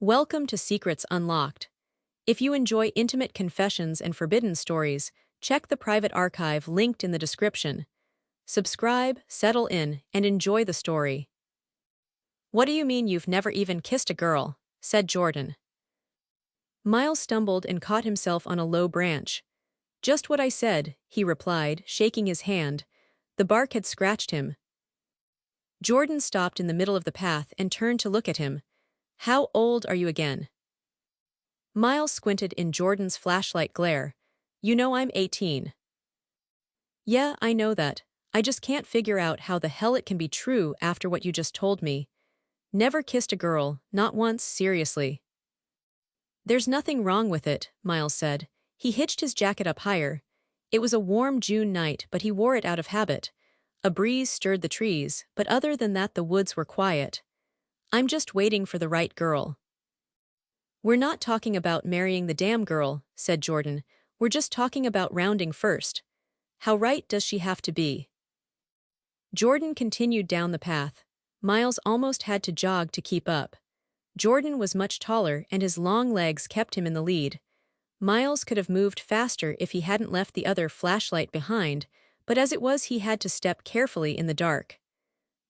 Welcome to Secrets Unlocked. If you enjoy intimate confessions and forbidden stories, check the private archive linked in the description. Subscribe, settle in, and enjoy the story. "What do you mean you've never even kissed a girl?" said Jordan. Miles stumbled and caught himself on a low branch. "Just what I said," he replied, shaking his hand. The bark had scratched him. Jordan stopped in the middle of the path and turned to look at him. "How old are you again?" Miles squinted in Jordan's flashlight glare. "You know I'm 18. "Yeah, I know that. I just can't figure out how the hell it can be true after what you just told me. Never kissed a girl, not once, seriously." "There's nothing wrong with it," Miles said. He hitched his jacket up higher. It was a warm June night, but he wore it out of habit. A breeze stirred the trees, but other than that the woods were quiet. "I'm just waiting for the right girl." "We're not talking about marrying the damn girl," said Jordan. "We're just talking about rounding first. How right does she have to be?" Jordan continued down the path. Miles almost had to jog to keep up. Jordan was much taller and his long legs kept him in the lead. Miles could have moved faster if he hadn't left the other flashlight behind, but as it was he had to step carefully in the dark.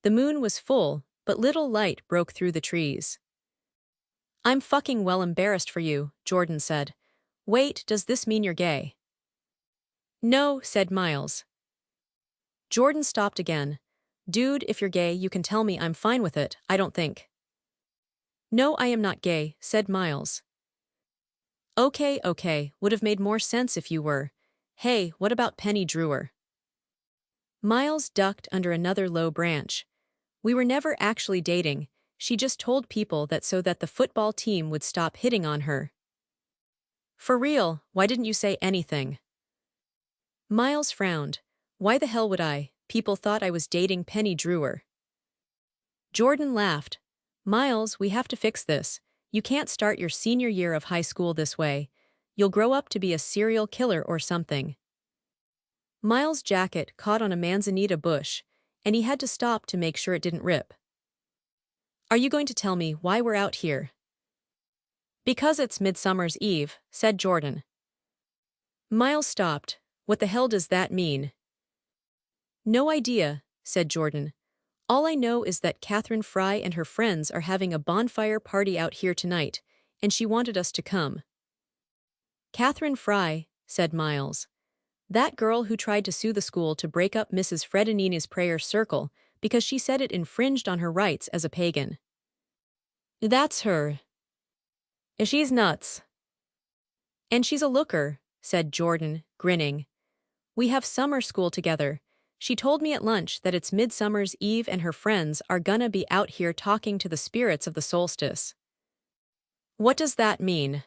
The moon was full, but little light broke through the trees. "I'm fucking well embarrassed for you," Jordan said. "Wait, does this mean you're gay?" "No," said Miles. Jordan stopped again. "Dude, if you're gay you can tell me, I'm fine with it, I don't think." "No, I am not gay," said Miles. Okay, would have made more sense if you were. Hey, what about Penny Drewer?" Miles ducked under another low branch. "We were never actually dating. She just told people that so that the football team would stop hitting on her." "For real, why didn't you say anything?" Miles frowned. "Why the hell would I? People thought I was dating Penny Drewer." Jordan laughed. "Miles, we have to fix this. You can't start your senior year of high school this way. You'll grow up to be a serial killer or something." Miles' jacket caught on a manzanita bush, and he had to stop to make sure it didn't rip. "Are you going to tell me why we're out here?" "Because it's Midsummer's Eve," said Jordan. Miles stopped. "What the hell does that mean?" "No idea," said Jordan. "All I know is that Catherine Fry and her friends are having a bonfire party out here tonight, and she wanted us to come." "Catherine Fry," said Miles. "That girl who tried to sue the school to break up Mrs. Fredinini's prayer circle because she said it infringed on her rights as a pagan." "That's her. She's nuts." "And she's a looker," said Jordan, grinning. "We have summer school together. She told me at lunch that it's Midsummer's Eve and her friends are gonna be out here talking to the spirits of the solstice." "What does that mean?"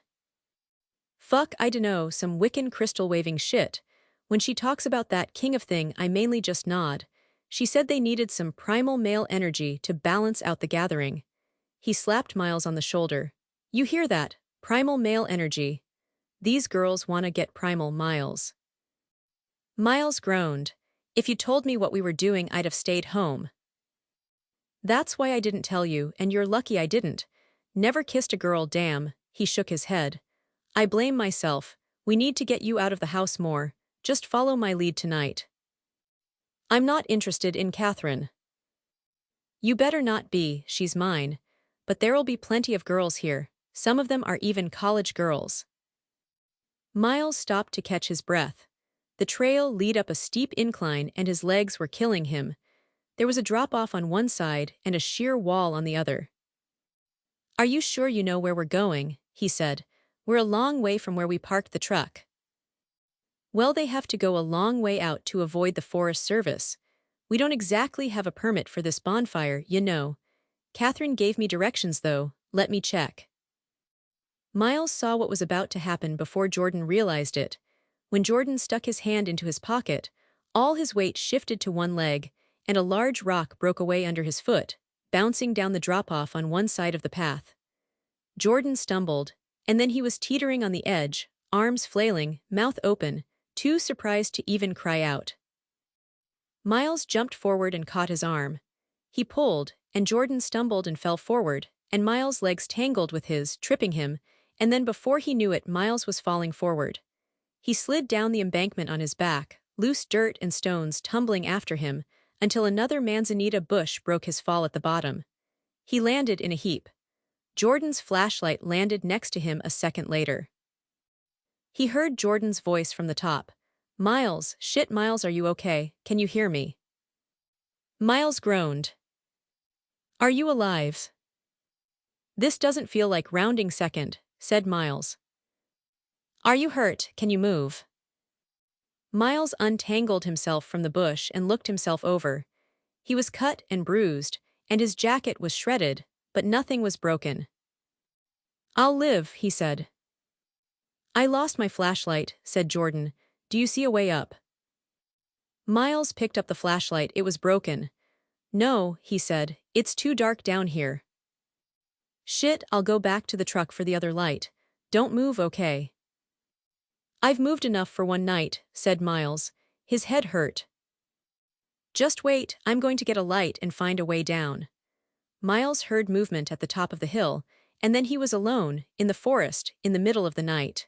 "Fuck, I dunno, some Wiccan crystal-waving shit. When she talks about that king of thing I mainly just nod. She said they needed some primal male energy to balance out the gathering." He slapped Miles on the shoulder. "You hear that? Primal male energy. These girls wanna get primal, Miles." Miles groaned. "If you told me what we were doing I'd have stayed home." "That's why I didn't tell you, and you're lucky I didn't. Never kissed a girl, damn." He shook his head. "I blame myself. We need to get you out of the house more. Just follow my lead tonight." "I'm not interested in Catherine." "You better not be, she's mine. But there'll be plenty of girls here. Some of them are even college girls." Miles stopped to catch his breath. The trail led up a steep incline and his legs were killing him. There was a drop-off on one side and a sheer wall on the other. "Are you sure you know where we're going?" he said. "We're a long way from where we parked the truck." "Well, they have to go a long way out to avoid the Forest Service. We don't exactly have a permit for this bonfire, you know. Catherine gave me directions though, let me check." Miles saw what was about to happen before Jordan realized it. When Jordan stuck his hand into his pocket, all his weight shifted to one leg, and a large rock broke away under his foot, bouncing down the drop-off on one side of the path. Jordan stumbled, and then he was teetering on the edge, arms flailing, mouth open, too surprised to even cry out. Miles jumped forward and caught his arm. He pulled, and Jordan stumbled and fell forward, and Miles' legs tangled with his, tripping him, and then before he knew it, Miles was falling forward. He slid down the embankment on his back, loose dirt and stones tumbling after him, until another manzanita bush broke his fall at the bottom. He landed in a heap. Jordan's flashlight landed next to him a second later. He heard Jordan's voice from the top. "Miles, shit Miles, are you okay? Can you hear me?" Miles groaned. "Are you alive?" "This doesn't feel like rounding second," said Miles. "Are you hurt? Can you move?" Miles untangled himself from the bush and looked himself over. He was cut and bruised, and his jacket was shredded, but nothing was broken. "I'll live," he said. "I lost my flashlight," said Jordan. "Do you see a way up?" Miles picked up the flashlight. It was broken. "No," he said, "it's too dark down here." "Shit, I'll go back to the truck for the other light. Don't move, okay?" "I've moved enough for one night," said Miles. His head hurt. "Just wait, I'm going to get a light and find a way down." Miles heard movement at the top of the hill, and then he was alone, in the forest, in the middle of the night.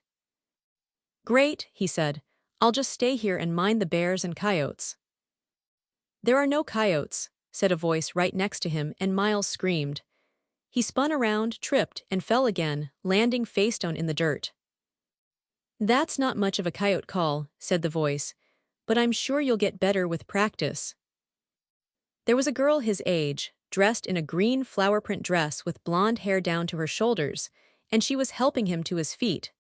"Great," he said. "I'll just stay here and mind the bears and coyotes." "There are no coyotes," said a voice right next to him, and Miles screamed. He spun around, tripped, and fell again, landing face-down in the dirt. "That's not much of a coyote call," said the voice, "but I'm sure you'll get better with practice." There was a girl his age, dressed in a green flower-print dress with blonde hair down to her shoulders, and she was helping him to his feet.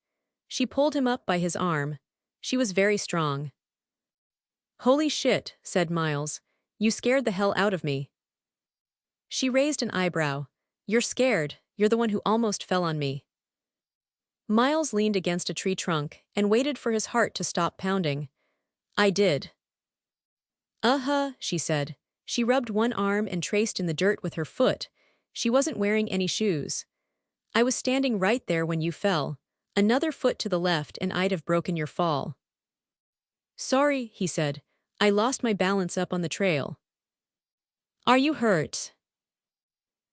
She pulled him up by his arm. She was very strong. "Holy shit," said Miles. "You scared the hell out of me." She raised an eyebrow. "You're scared, you're the one who almost fell on me." Miles leaned against a tree trunk and waited for his heart to stop pounding. "I did." "Uh-huh," she said. She rubbed one arm and traced in the dirt with her foot. She wasn't wearing any shoes. "I was standing right there when you fell. Another foot to the left and I'd have broken your fall." "Sorry," he said. "I lost my balance up on the trail." "Are you hurt?"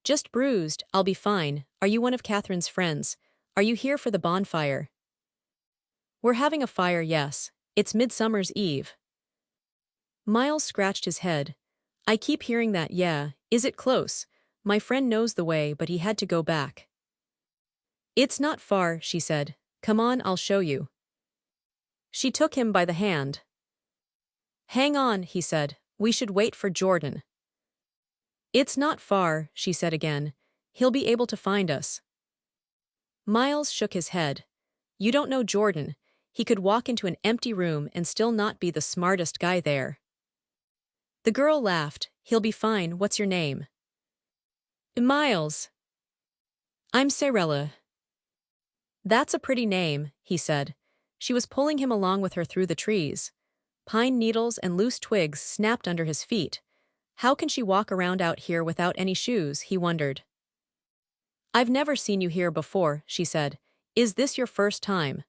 "Just bruised, I'll be fine. Are you one of Catherine's friends? Are you here for the bonfire?" "We're having a fire, yes. It's Midsummer's Eve." Miles scratched his head. "I keep hearing that, yeah. Is it close? My friend knows the way, but he had to go back." "It's not far," she said. "Come on, I'll show you." She took him by the hand. "Hang on," he said. "We should wait for Jordan." "It's not far," she said again. "He'll be able to find us." Miles shook his head. "You don't know Jordan. He could walk into an empty room and still not be the smartest guy there." The girl laughed. "He'll be fine. What's your name?" "Miles." "I'm Cyrella." "That's a pretty name," he said. She was pulling him along with her through the trees. Pine needles and loose twigs snapped under his feet. How can she walk around out here without any shoes, he wondered. "I've never seen you here before," she said. "Is this your first time?"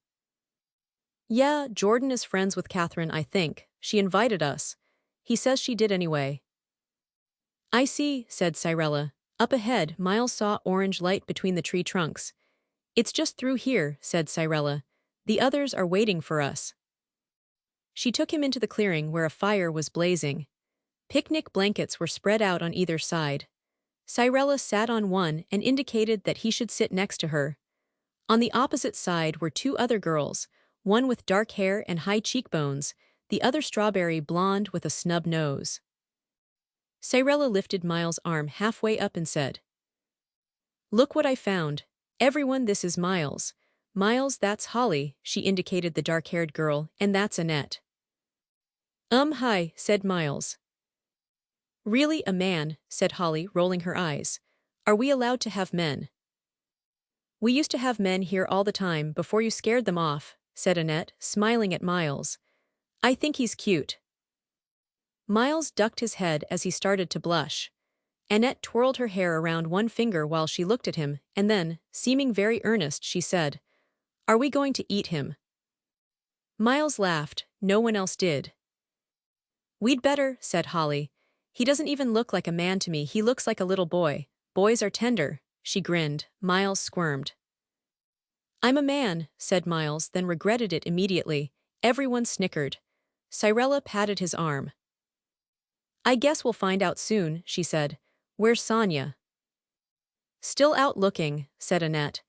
"Yeah, Jordan is friends with Catherine, I think. She invited us. He says she did anyway." "I see," said Cyrella. Up ahead, Miles saw orange light between the tree trunks. "It's just through here," said Cyrella. "The others are waiting for us." She took him into the clearing where a fire was blazing. Picnic blankets were spread out on either side. Cyrella sat on one and indicated that he should sit next to her. On the opposite side were two other girls, one with dark hair and high cheekbones, the other strawberry blonde with a snub nose. Cyrella lifted Miles' arm halfway up and said, "Look what I found. Everyone, this is Miles. Miles, that's Holly," she indicated the dark-haired girl, "and that's Annette." Hi," said Miles. "Really, a man," said Holly, rolling her eyes. "Are we allowed to have men?" "We used to have men here all the time before you scared them off," said Annette, smiling at Miles. "I think he's cute." Miles ducked his head as he started to blush. Annette twirled her hair around one finger while she looked at him, and then, seeming very earnest, she said, "Are we going to eat him?" Miles laughed. No one else did. "We'd better," said Holly. "He doesn't even look like a man to me, he looks like a little boy. Boys are tender," she grinned. Miles squirmed. I'm a man, said Miles, then regretted it immediately. Everyone snickered. Cyrella patted his arm. I guess we'll find out soon, she said. Where's Sonia? Still out looking, said Annette.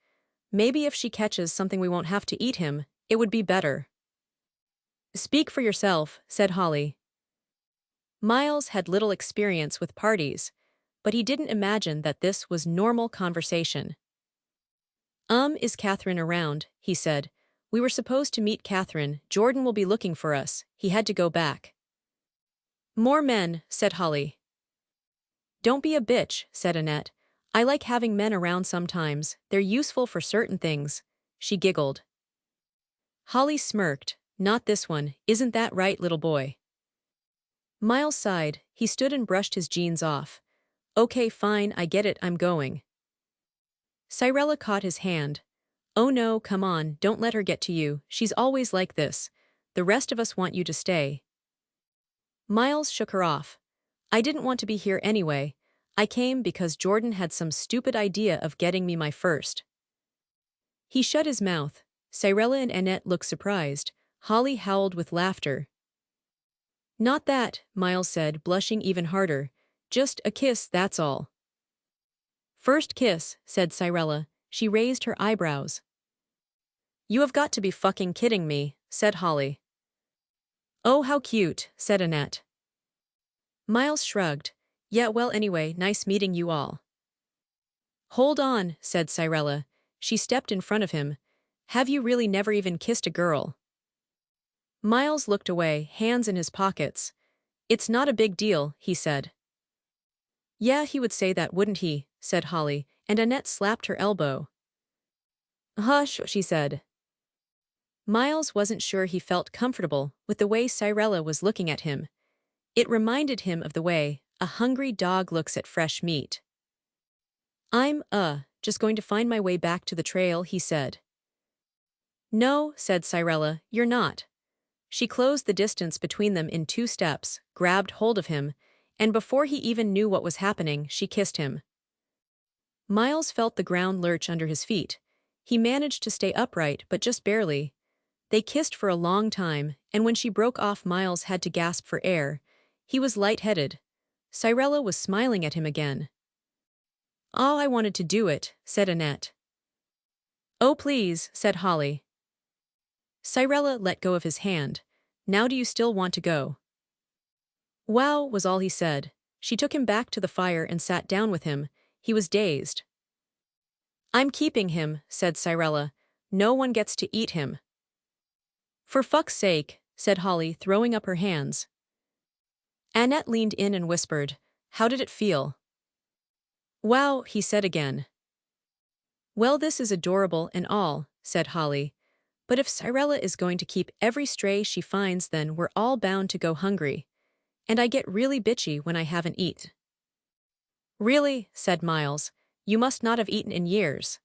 Maybe if she catches something we won't have to eat him, it would be better. Speak for yourself, said Holly. Miles had little experience with parties, but he didn't imagine that this was normal conversation. Is Catherine around? He said. We were supposed to meet Catherine. Jordan will be looking for us. He had to go back. More men, said Holly. Don't be a bitch, said Annette. I like having men around sometimes. They're useful for certain things. She giggled. Holly smirked. Not this one, isn't that right, little boy? Miles sighed. He stood and brushed his jeans off. Okay, fine, I get it, I'm going. Cyrella caught his hand. Oh no, come on, don't let her get to you, she's always like this. The rest of us want you to stay. Miles shook her off. I didn't want to be here anyway. I came because Jordan had some stupid idea of getting me my first. He shut his mouth. Cyrella and Annette looked surprised. Holly howled with laughter. Not that, Miles said, blushing even harder. Just a kiss, that's all. First kiss, said Cyrella. She raised her eyebrows. You have got to be fucking kidding me, said Holly. Oh, how cute, said Annette. Miles shrugged. Yeah, well anyway, nice meeting you all. Hold on, said Cyrella. She stepped in front of him. Have you really never even kissed a girl? Miles looked away, hands in his pockets. It's not a big deal, he said. Yeah, he would say that, wouldn't he, said Holly, and Annette slapped her elbow. Hush, she said. Miles wasn't sure he felt comfortable with the way Cyrella was looking at him. It reminded him of the way a hungry dog looks at fresh meat. I'm, just going to find my way back to the trail, he said. No, said Cyrella, you're not. She closed the distance between them in 2 steps, grabbed hold of him, and before he even knew what was happening, she kissed him. Miles felt the ground lurch under his feet. He managed to stay upright, but just barely. They kissed for a long time, and when she broke off, Miles had to gasp for air. He was lightheaded. Cyrella was smiling at him again. Oh, I wanted to do it, said Annette. Oh, please, said Holly. Cyrella let go of his hand. Now do you still want to go? Wow, was all he said. She took him back to the fire and sat down with him. He was dazed. I'm keeping him, said Cyrella. No one gets to eat him. For fuck's sake, said Holly, throwing up her hands. Annette leaned in and whispered, How did it feel? Wow, he said again. Well, this is adorable and all, said Holly. But if Cyrella is going to keep every stray she finds, then we're all bound to go hungry. And I get really bitchy when I haven't eaten. Really, said Miles, you must not have eaten in years.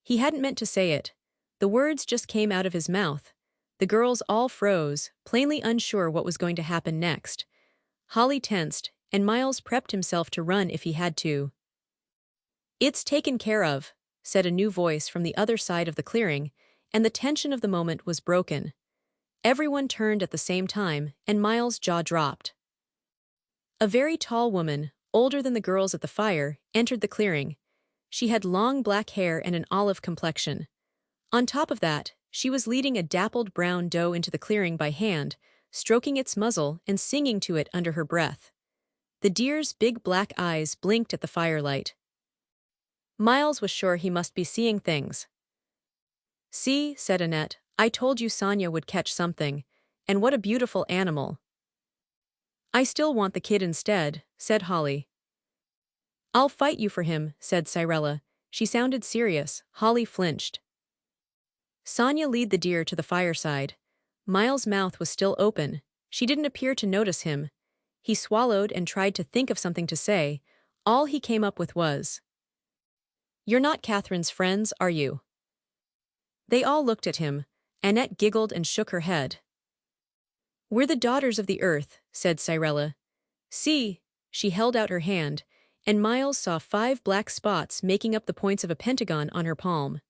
He hadn't meant to say it. The words just came out of his mouth. The girls all froze, plainly unsure what was going to happen next. Holly tensed, and Miles prepped himself to run if he had to. It's taken care of, said a new voice from the other side of the clearing, and the tension of the moment was broken. Everyone turned at the same time, and Miles' jaw dropped. A very tall woman, older than the girls at the fire, entered the clearing. She had long black hair and an olive complexion. On top of that, she was leading a dappled brown doe into the clearing by hand, stroking its muzzle and singing to it under her breath. The deer's big black eyes blinked at the firelight. Miles was sure he must be seeing things. See, said Annette, I told you Sonia would catch something, and what a beautiful animal. I still want the kid instead, said Holly. I'll fight you for him, said Cyrella. She sounded serious. Holly flinched. Sonia led the deer to the fireside. Miles' mouth was still open. She didn't appear to notice him. He swallowed and tried to think of something to say. All he came up with was, You're not Catherine's friends, are you? They all looked at him. Annette giggled and shook her head. We're the daughters of the earth, said Cyrella. See, she held out her hand, and Miles saw 5 black spots making up the points of a pentagon on her palm.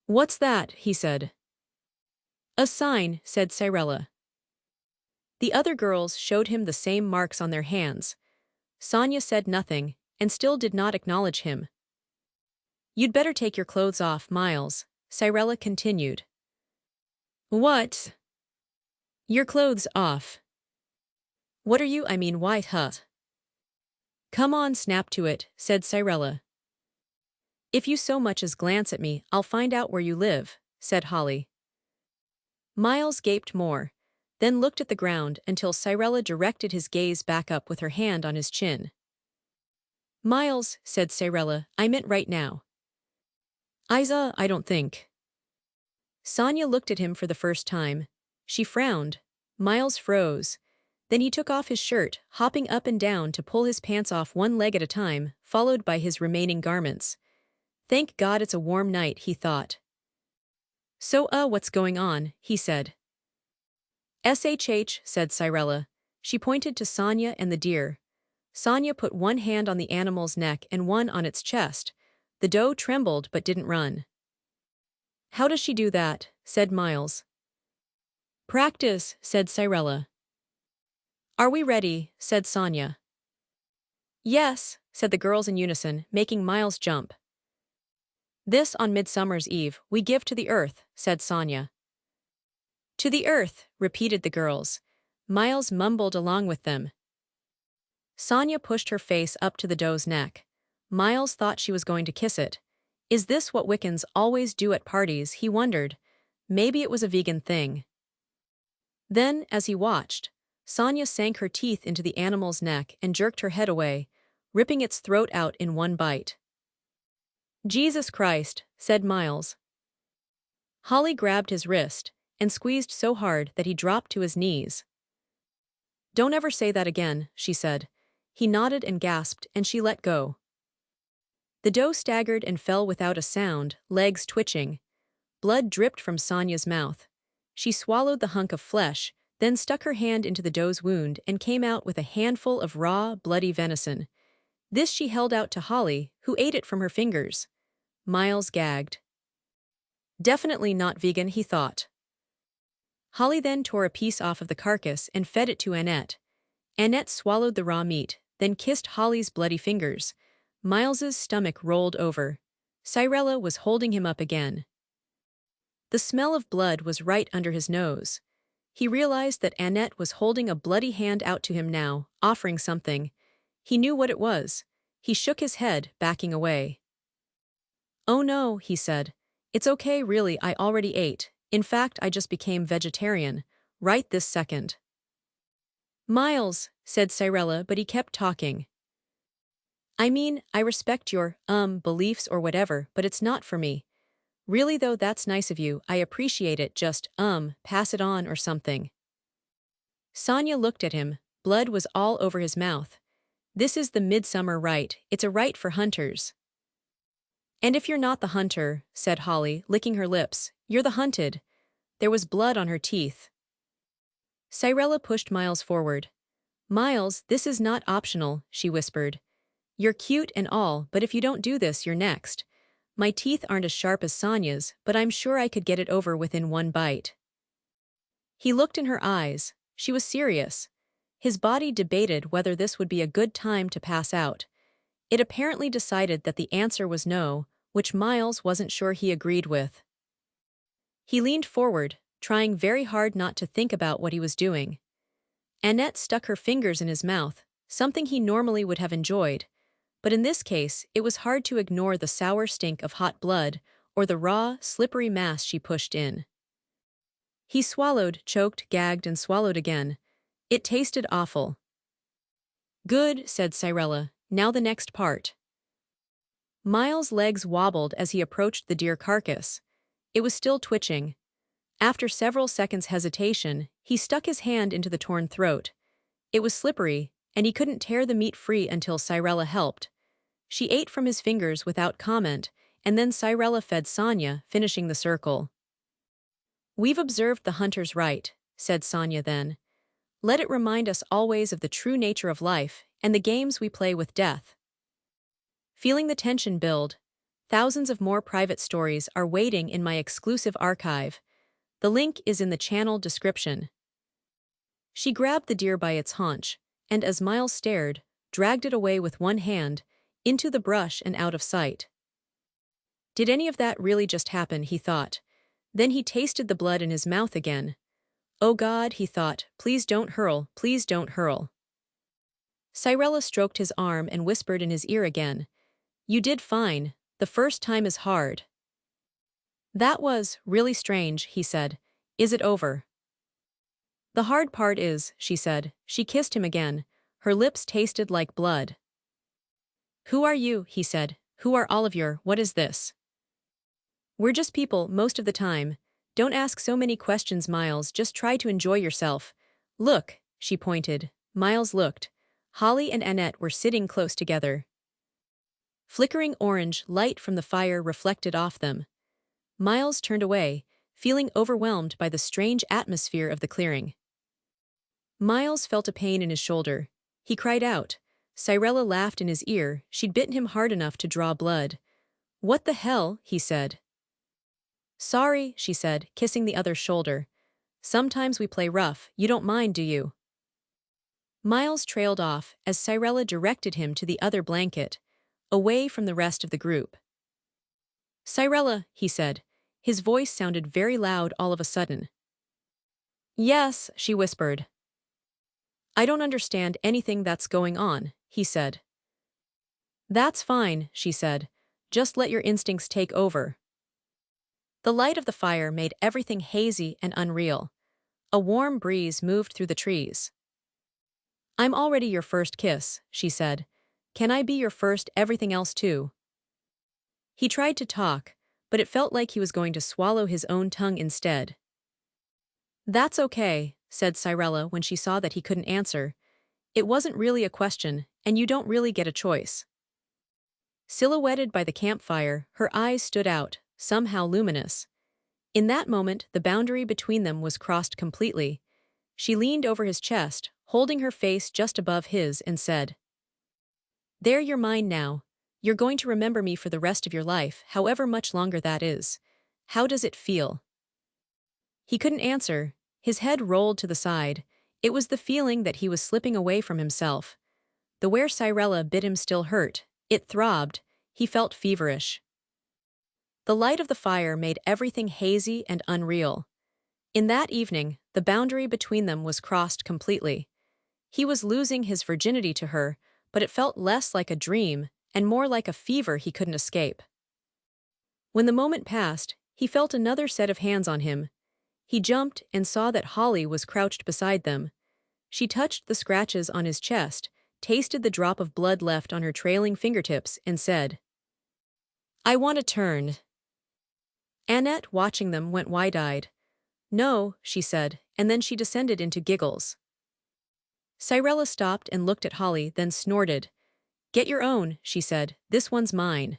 "What's that?" he said. "A sign," said Cyrella. The other girls showed him the same marks on their hands. Sonia said nothing, and still did not acknowledge him. "You'd better take your clothes off, Miles," Cyrella continued. "What? Your clothes off? What are you, white, huh?" "Come on, snap to it," said Cyrella. "If you so much as glance at me, I'll find out where you live," said Holly. Miles gaped more, then looked at the ground until Cyrella directed his gaze back up with her hand on his chin. "Miles," said Cyrella, "I meant right now." I don't think." Sonia looked at him for the first time. She frowned. Miles froze. Then he took off his shirt, hopping up and down to pull his pants off one leg at a time, followed by his remaining garments. "Thank God it's a warm night," he thought. "So, what's going on?" he said. "SHH," said Cyrella. She pointed to Sonia and the deer. Sonia put one hand on the animal's neck and one on its chest. The doe trembled but didn't run. "How does she do that?" said Miles. "Practice," said Cyrella. "Are we ready?" said Sonia. "Yes," said the girls in unison, making Miles jump. "This on Midsummer's Eve we give to the earth," said Sonia. "To the earth," repeated the girls. Miles mumbled along with them. Sonia pushed her face up to the doe's neck. Miles thought she was going to kiss it. Is this what Wiccans always do at parties, he wondered. Maybe it was a vegan thing. Then, as he watched, Sonia sank her teeth into the animal's neck and jerked her head away, ripping its throat out in one bite. "Jesus Christ," said Miles. Holly grabbed his wrist and squeezed so hard that he dropped to his knees. "Don't ever say that again," she said. He nodded and gasped, and she let go. The doe staggered and fell without a sound, legs twitching. Blood dripped from Sonia's mouth. She swallowed the hunk of flesh, then stuck her hand into the doe's wound and came out with a handful of raw, bloody venison. This she held out to Holly, who ate it from her fingers. Miles gagged. Definitely not vegan, he thought. Holly then tore a piece off of the carcass and fed it to Annette. Annette swallowed the raw meat, then kissed Holly's bloody fingers. Miles's stomach rolled over. Cyrella was holding him up again. The smell of blood was right under his nose. He realized that Annette was holding a bloody hand out to him now, offering something. He knew what it was. He shook his head, backing away. "Oh no," he said. "It's okay, really, I already ate. In fact, I just became vegetarian. Right this second." "Miles," said Cyrella, but he kept talking. I respect your, beliefs or whatever, but it's not for me. Really though, that's nice of you, I appreciate it, just, pass it on or something." Sonia looked at him. Blood was all over his mouth. "This is the Midsummer rite, it's a rite for hunters." "And if you're not the hunter," said Holly, licking her lips, "you're the hunted." There was blood on her teeth. Cyrella pushed Miles forward. "Miles, this is not optional," she whispered. "You're cute and all, but if you don't do this, you're next. My teeth aren't as sharp as Sonia's, but I'm sure I could get it over within one bite." He looked in her eyes. She was serious. His body debated whether this would be a good time to pass out. It apparently decided that the answer was no, which Miles wasn't sure he agreed with. He leaned forward, trying very hard not to think about what he was doing. Annette stuck her fingers in his mouth, something he normally would have enjoyed. But in this case, it was hard to ignore the sour stink of hot blood or the raw, slippery mass she pushed in. He swallowed, choked, gagged, and swallowed again. It tasted awful. "Good," said Cyrella. "Now the next part." Miles' legs wobbled as he approached the deer carcass. It was still twitching. After several seconds' hesitation, he stuck his hand into the torn throat. It was slippery, and he couldn't tear the meat free until Cyrella helped. She ate from his fingers without comment, and then Cyrella fed Sonia, finishing the circle. "We've observed the hunter's rite," said Sonia then. Let it remind us always of the true nature of life and the games we play with death. Feeling the tension build, thousands of more private stories are waiting in my exclusive archive. The link is in the channel description. She grabbed the deer by its haunch, and as Miles stared, dragged it away with one hand, into the brush and out of sight. Did any of that really just happen, he thought. Then he tasted the blood in his mouth again. Oh God, he thought, please don't hurl, please don't hurl. Cyrella stroked his arm and whispered in his ear again. You did fine, the first time is hard. That was really strange, he said. Is it over? The hard part is, she said. She kissed him again. Her lips tasted like blood. Who are you, he said. Who are all of your, what is this? We're just people most of the time. Don't ask so many questions, Miles, just try to enjoy yourself. Look, she pointed. Miles looked. Holly and Annette were sitting close together. Flickering orange light from the fire reflected off them. Miles turned away, feeling overwhelmed by the strange atmosphere of the clearing. Miles felt a pain in his shoulder. He cried out. Cyrella laughed in his ear. She'd bitten him hard enough to draw blood. What the hell, he said. Sorry, she said, kissing the other's shoulder. Sometimes we play rough, you don't mind, do you? Miles trailed off as Cyrella directed him to the other blanket, away from the rest of the group. Cyrella, he said. His voice sounded very loud all of a sudden. Yes, she whispered. I don't understand anything that's going on, he said. That's fine, she said. Just let your instincts take over. The light of the fire made everything hazy and unreal. A warm breeze moved through the trees. I'm already your first kiss, she said. Can I be your first everything else too? He tried to talk, but it felt like he was going to swallow his own tongue instead. That's okay, said Cyrella when she saw that he couldn't answer. It wasn't really a question, and you don't really get a choice. Silhouetted by the campfire, her eyes stood out, somehow luminous. In that moment, the boundary between them was crossed completely. She leaned over his chest, holding her face just above his, and said, There, you're mine now. You're going to remember me for the rest of your life, however much longer that is. How does it feel? He couldn't answer. His head rolled to the side. It was the feeling that he was slipping away from himself. The where Cyrella bit him still hurt. It throbbed. He felt feverish. The light of the fire made everything hazy and unreal. In that evening, the boundary between them was crossed completely. He was losing his virginity to her, but it felt less like a dream and more like a fever he couldn't escape. When the moment passed, he felt another set of hands on him. He jumped and saw that Holly was crouched beside them. She touched the scratches on his chest, tasted the drop of blood left on her trailing fingertips, and said, I want to turn. Annette, watching them, went wide-eyed. No, she said, and then she descended into giggles. Cyrella stopped and looked at Holly, then snorted. Get your own, she said. This one's mine.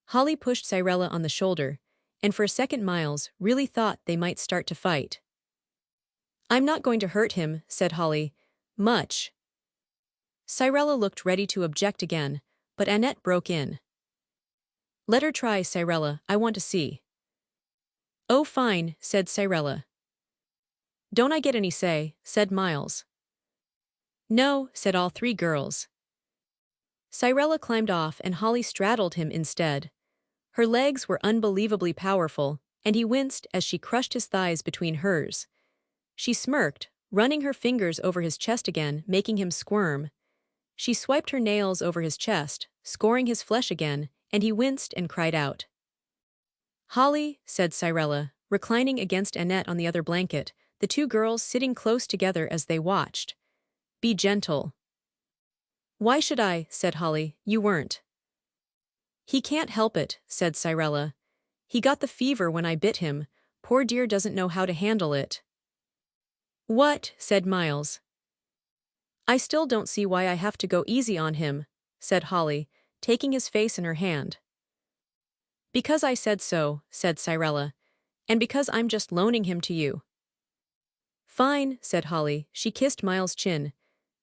Holly pushed Cyrella on the shoulder, and for a second Miles really thought they might start to fight. I'm not going to hurt him, said Holly. Much. Cyrella looked ready to object again, but Annette broke in. Let her try, Cyrella, I want to see. Oh fine, said Cyrella. Don't I get any say, said Miles. No, said all three girls. Cyrella climbed off and Holly straddled him instead. Her legs were unbelievably powerful, and he winced as she crushed his thighs between hers. She smirked, running her fingers over his chest again, making him squirm. She swiped her nails over his chest, scoring his flesh again, and he winced and cried out. Holly, said Cyrella, reclining against Annette on the other blanket, the two girls sitting close together as they watched. Be gentle. Why should I, said Holly, you weren't. He can't help it, said Cyrella. He got the fever when I bit him. Poor dear doesn't know how to handle it. What, said Miles. I still don't see why I have to go easy on him, said Holly, taking his face in her hand. Because I said so, said Cyrella, and because I'm just loaning him to you. Fine, said Holly. She kissed Miles' chin.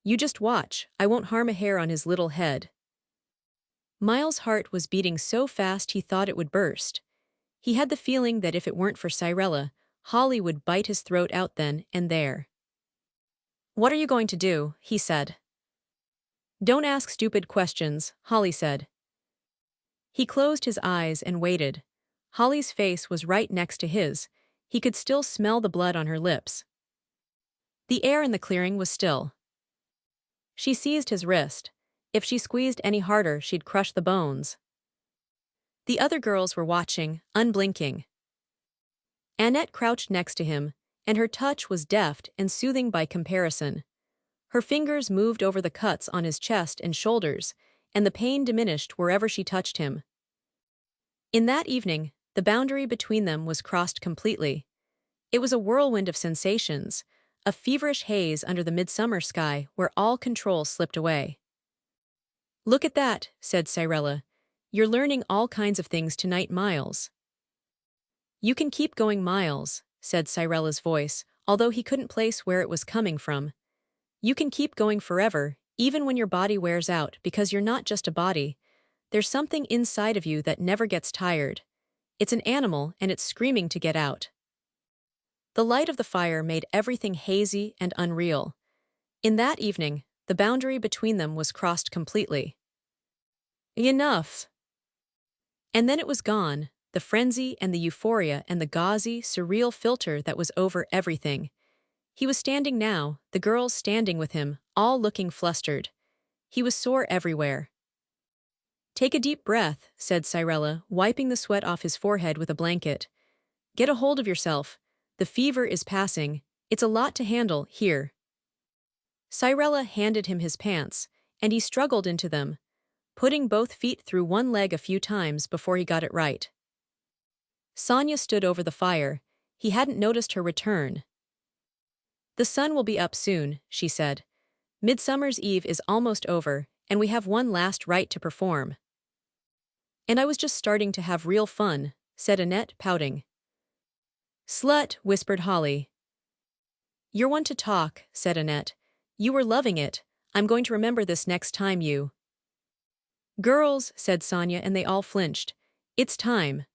You just watch, I won't harm a hair on his little head. Miles' heart was beating so fast he thought it would burst. He had the feeling that if it weren't for Cyrella, Holly would bite his throat out then and there. What are you going to do? He said. Don't ask stupid questions, Holly said. He closed his eyes and waited. Holly's face was right next to his. He could still smell the blood on her lips. The air in the clearing was still. She seized his wrist. If she squeezed any harder, she'd crush the bones. The other girls were watching, unblinking. Annette crouched next to him, and her touch was deft and soothing by comparison. Her fingers moved over the cuts on his chest and shoulders, and the pain diminished wherever she touched him. In that evening, the boundary between them was crossed completely. It was a whirlwind of sensations, a feverish haze under the midsummer sky where all control slipped away. Look at that, said Cyrella. You're learning all kinds of things tonight, Miles. You can keep going, Miles, said Cyrella's voice, although he couldn't place where it was coming from. You can keep going forever, even when your body wears out, because you're not just a body. There's something inside of you that never gets tired. It's an animal, and it's screaming to get out. The light of the fire made everything hazy and unreal. In that evening, the boundary between them was crossed completely. Enough! And then it was gone, the frenzy and the euphoria and the gauzy, surreal filter that was over everything. He was standing now, the girls standing with him, all looking flustered. He was sore everywhere. Take a deep breath, said Cyrella, wiping the sweat off his forehead with a blanket. Get a hold of yourself. The fever is passing. It's a lot to handle, here. Cyrella handed him his pants, and he struggled into them, putting both feet through one leg a few times before he got it right. Sonia stood over the fire. He hadn't noticed her return. The sun will be up soon, she said. Midsummer's Eve is almost over, and we have one last rite to perform. And I was just starting to have real fun, said Annette, pouting. Slut, whispered Holly. You're one to talk, said Annette. You were loving it. I'm going to remember this next time you. Girls, said Sonia, and they all flinched. It's time.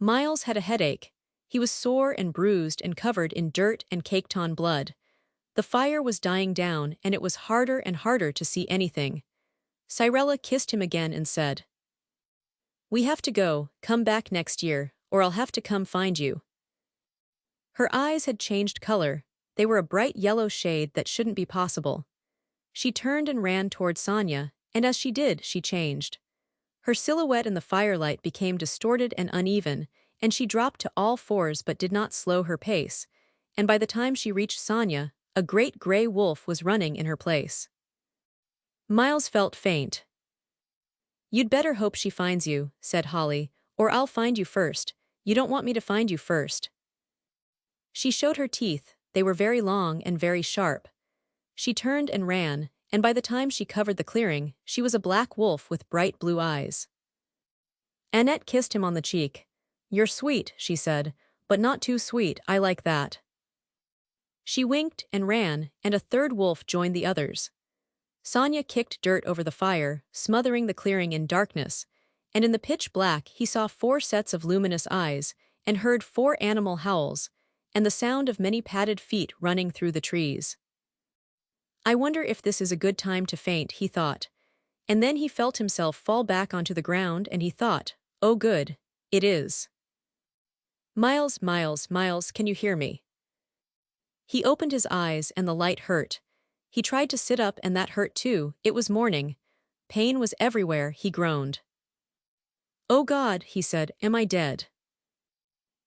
Miles had a headache. He was sore and bruised and covered in dirt and caked-on blood. The fire was dying down, and it was harder and harder to see anything. Cyrella kissed him again and said, We have to go, come back next year, or I'll have to come find you. Her eyes had changed color. They were a bright yellow shade that shouldn't be possible. She turned and ran toward Sonia, and as she did, she changed. Her silhouette in the firelight became distorted and uneven, and she dropped to all fours but did not slow her pace, and by the time she reached Sonia, a great gray wolf was running in her place. Miles felt faint. You'd better hope she finds you, said Holly, or I'll find you first. You don't want me to find you first. She showed her teeth. They were very long and very sharp. She turned and ran, and by the time she covered the clearing, she was a black wolf with bright blue eyes. Annette kissed him on the cheek. You're sweet, she said, but not too sweet, I like that. She winked and ran, and a third wolf joined the others. Sonia kicked dirt over the fire, smothering the clearing in darkness, and in the pitch black he saw 4 sets of luminous eyes, and heard 4 animal howls, and the sound of many padded feet running through the trees. I wonder if this is a good time to faint, he thought. And then he felt himself fall back onto the ground and he thought, oh good, it is. Miles, Miles, Miles, can you hear me? He opened his eyes and the light hurt. He tried to sit up and that hurt too. It was morning. Pain was everywhere, he groaned. Oh God, he said, am I dead?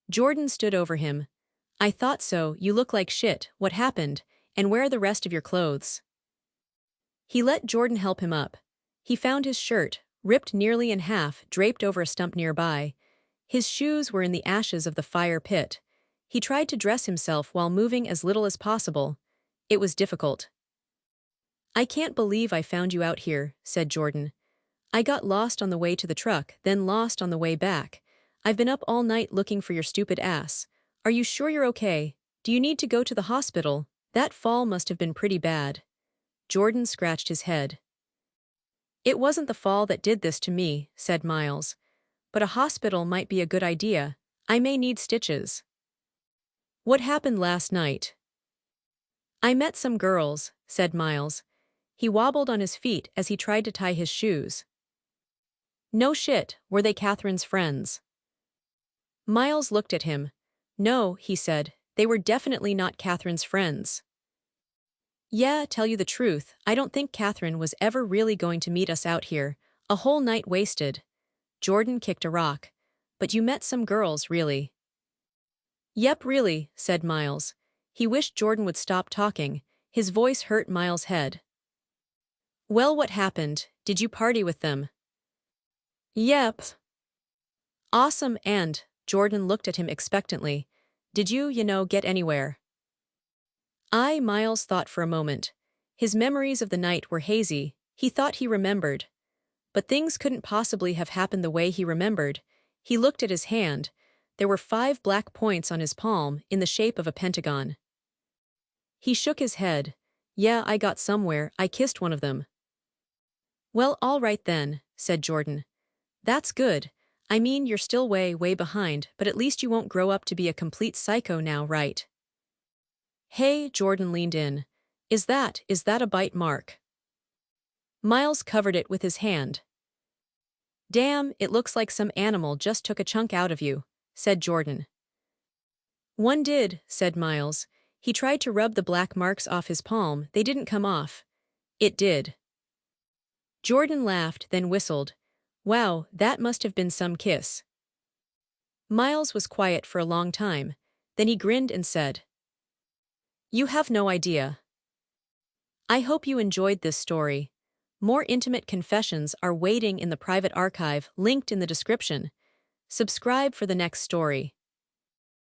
Jordan stood over him. I thought so, you look like shit, what happened, and where are the rest of your clothes? He let Jordan help him up. He found his shirt, ripped nearly in half, draped over a stump nearby. His shoes were in the ashes of the fire pit. He tried to dress himself while moving as little as possible. It was difficult. I can't believe I found you out here, said Jordan. I got lost on the way to the truck, then lost on the way back. I've been up all night looking for your stupid ass. Are you sure you're okay? Do you need to go to the hospital? That fall must have been pretty bad. Jordan scratched his head. It wasn't the fall that did this to me, said Miles. But a hospital might be a good idea. I may need stitches. What happened last night? I met some girls, said Miles. He wobbled on his feet as he tried to tie his shoes. No shit, were they Catherine's friends? Miles looked at him. No, he said, they were definitely not Catherine's friends. Yeah, tell you the truth, I don't think Catherine was ever really going to meet us out here. A whole night wasted. Jordan kicked a rock. But you met some girls, really. Yep, really, said Miles. He wished Jordan would stop talking. His voice hurt Miles' head. Well, what happened? Did you party with them? Yep. Awesome, and, Jordan looked at him expectantly. Did you get anywhere? Miles thought for a moment. His memories of the night were hazy. He thought he remembered. But things couldn't possibly have happened the way he remembered. He looked at his hand. There were 5 black points on his palm in the shape of a pentagon. He shook his head. Yeah, I got somewhere. I kissed one of them. Well, all right then, said Jordan. That's good. I mean, you're still way, way behind, but at least you won't grow up to be a complete psycho now, right? Hey, Jordan leaned in. Is that a bite mark? Miles covered it with his hand. Damn, it looks like some animal just took a chunk out of you, said Jordan. One did, said Miles. He tried to rub the black marks off his palm. They didn't come off. It did. Jordan laughed, then whistled. Wow, that must have been some kiss. Miles was quiet for a long time. Then he grinned and said, You have no idea. I hope you enjoyed this story. More intimate confessions are waiting in the private archive linked in the description. Subscribe for the next story.